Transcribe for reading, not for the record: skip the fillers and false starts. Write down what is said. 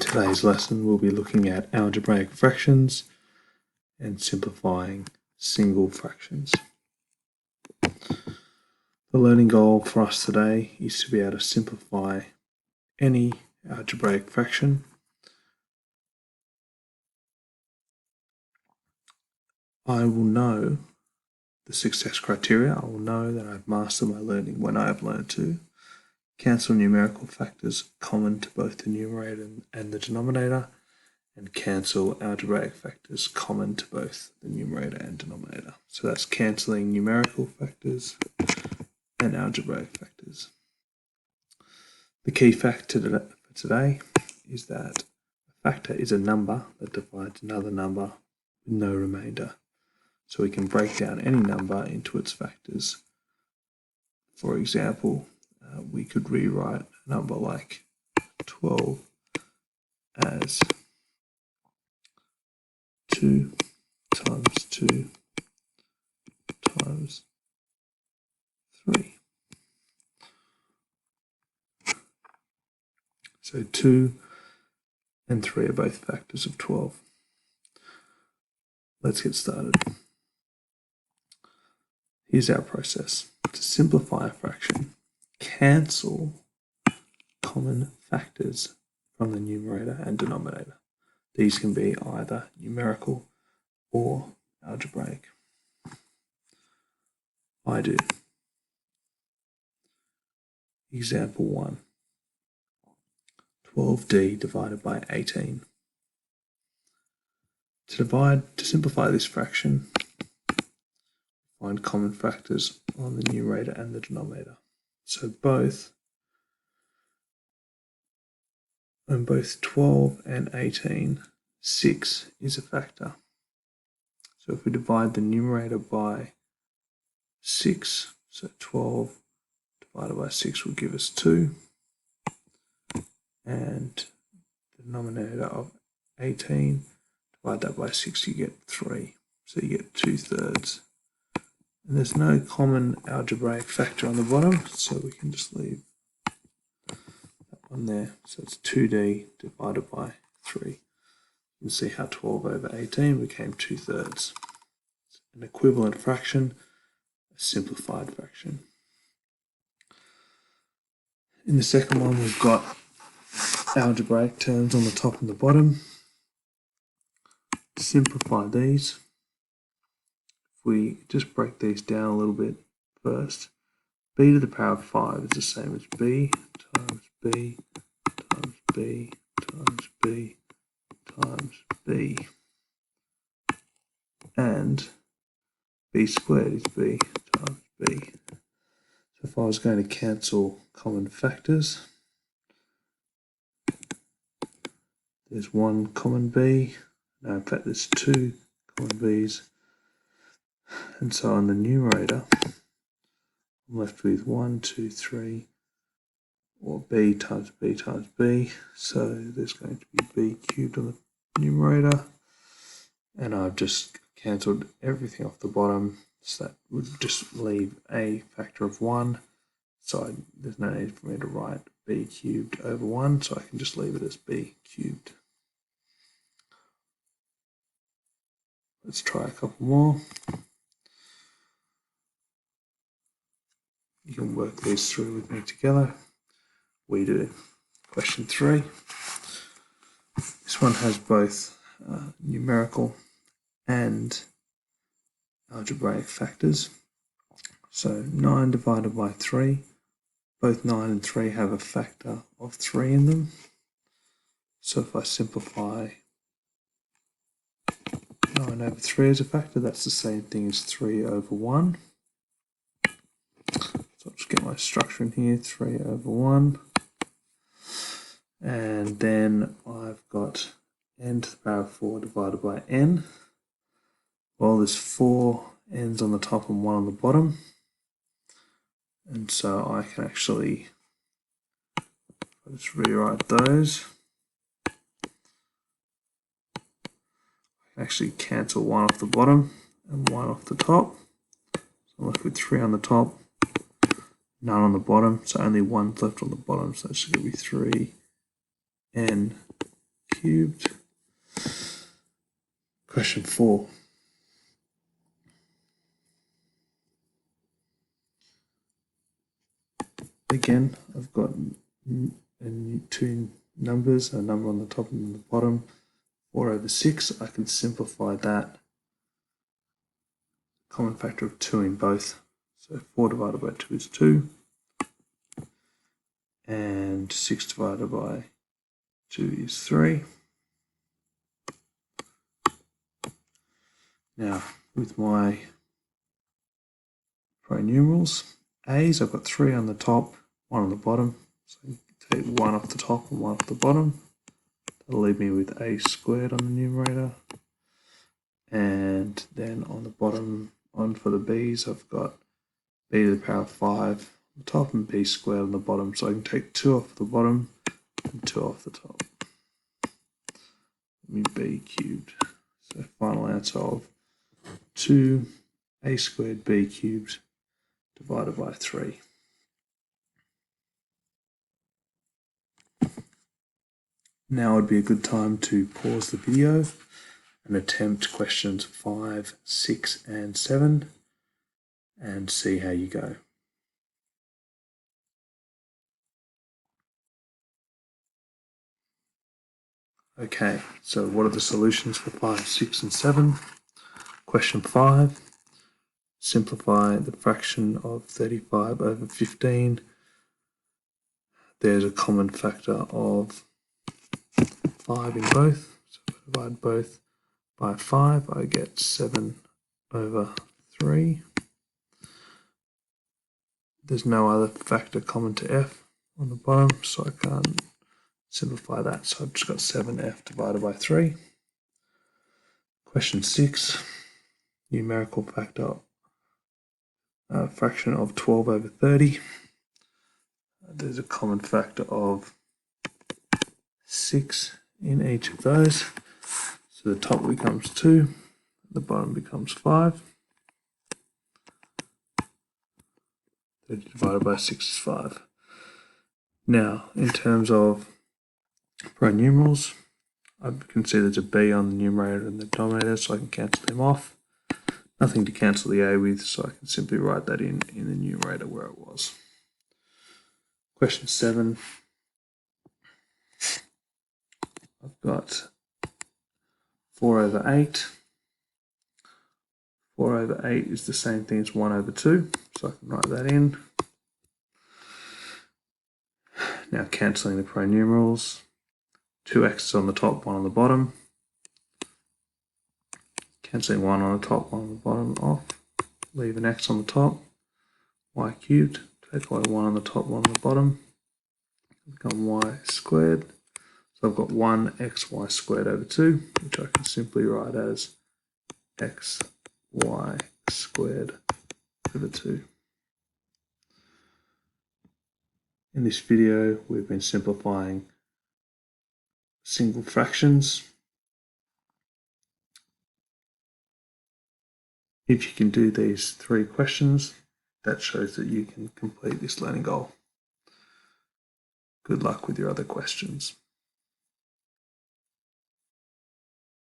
today's lesson we'll be looking at algebraic fractions and simplifying single fractions. The learning goal for us today is to be able to simplify any algebraic fraction. I will know the success criteria. I will know that I've mastered my learning when I have learned to cancel numerical factors common to both the numerator and the denominator, and cancel algebraic factors common to both the numerator and denominator. So that's cancelling numerical factors and algebraic factors. The key fact for today is that a factor is a number that divides another number with no remainder. So we can break down any number into its factors. For example, we could rewrite a number like 12 as 2 times 2 times 3. So 2 and 3 are both factors of 12. Let's get started. Here's our process. To simplify a fraction, cancel common factors from the numerator and denominator. These can be either numerical or algebraic. I do. Example 1. 12d divided by 18. To simplify this fraction, find common factors on the numerator and the denominator. So both 12 and 18, 6 is a factor. So if we divide the numerator by 6, so 12 divided by 6 will give us 2, and the denominator of 18, divide that by 6, you get 3. So you get 2/3. And there's no common algebraic factor on the bottom, so we can just leave that one there. So it's 2d divided by 3. You can see how 12 over 18 became 2/3. It's an equivalent fraction, a simplified fraction. In the second one, we've got algebraic terms on the top and the bottom. To simplify these, if we just break these down a little bit first, b to the power of 5 is the same as b times b times b times b times b, and b squared is b times b. So if I was going to cancel common factors, there's one common b. No, in fact there's two common b's. And so on the numerator, I'm left with 1, 2, 3, or b times b times b. So there's going to be b cubed on the numerator. And I've just cancelled everything off the bottom. So that would just leave a factor of 1. So there's no need for me to write b cubed over 1. So I can just leave it as b cubed. Let's try a couple more. You can work these through with me together. We do. Question 3. This one has both numerical and algebraic factors. So 9 divided by 3. Both 9 and 3 have a factor of 3 in them. So if I simplify 9 over 3 as a factor, that's the same thing as 3 over 1. So I'll just get my structure in here, 3 over 1. And then I've got n to the power of 4 divided by n. Well, there's 4 n's on the top and 1 on the bottom. And so I can actually just rewrite those. I can actually cancel 1 off the bottom and 1 off the top. So I'm left with 3 on the top, none on the bottom, so only 1's left on the bottom, so it's going to be 3 n cubed. Question 4. Again, I've got two numbers, a number on the top and on the bottom. 4 over 6, I can simplify that. Common factor of 2 in both. So 4 divided by 2 is 2. And 6 divided by 2 is 3. Now, with my pronumerals, A's, I've got 3 on the top, 1 on the bottom. So take 1 off the top and 1 off the bottom. That'll leave me with A squared on the numerator. And then on the bottom, for the B's, I've got B to the power of 5 on the top and B squared on the bottom. So I can take 2 off the bottom and 2 off the top. Give me B cubed. So final answer of 2A squared B cubed divided by 3. Now would be a good time to pause the video and attempt questions 5, 6 and 7 and see how you go. Okay, so what are the solutions for 5, 6 and 7? Question 5, simplify the fraction of 35 over 15. There's a common factor of 5 in both, so if I divide both by 5, I get 7 over 3. There's no other factor common to f on the bottom, so I can't simplify that, so I've just got 7f divided by 3. Question 6, numerical factor, fraction of 12 over 30. There's a common factor of 6 in each of those. So the top becomes 2, the bottom becomes 5. 30 divided by 6 is 5. Now, in terms of pronumerals, I can see there's a B on the numerator and the denominator, so I can cancel them off. Nothing to cancel the A with, so I can simply write that in the numerator where it was. Question 7. I've got 4 over 8. 4 over 8 is the same thing as 1 over 2, so I can write that in. Now cancelling the pronumerals, 2 x's on the top, 1 on the bottom. Cancelling 1 on the top, 1 on the bottom off. Leave an x on the top, y cubed. Take away 1 on the top, 1 on the bottom. Become y squared. So I've got 1xy squared over 2, which I can simply write as xy squared over 2. In this video, we've been simplifying single fractions. If you can do these 3 questions, that shows that you can complete this learning goal. Good luck with your other questions.